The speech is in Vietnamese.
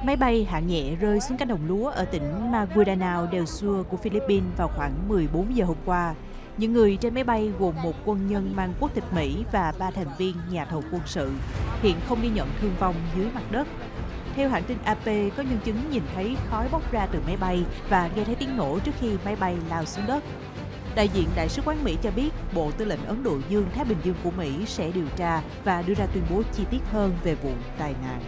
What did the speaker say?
Máy bay hạng nhẹ rơi xuống cánh đồng lúa ở tỉnh Maguindanao del Sur của Philippines vào khoảng 14 giờ hôm qua. Những người trên máy bay gồm một quân nhân mang quốc tịch Mỹ và 3 thành viên nhà thầu quân sự. Hiện không ghi nhận thương vong dưới mặt đất. Theo hãng tin AP, có nhân chứng nhìn thấy khói bốc ra từ máy bay và nghe thấy tiếng nổ trước khi máy bay lao xuống đất. Đại diện Đại sứ quán Mỹ cho biết Bộ Tư lệnh Ấn Độ Dương-Thái Bình Dương của Mỹ sẽ điều tra và đưa ra tuyên bố chi tiết hơn về vụ tai nạn.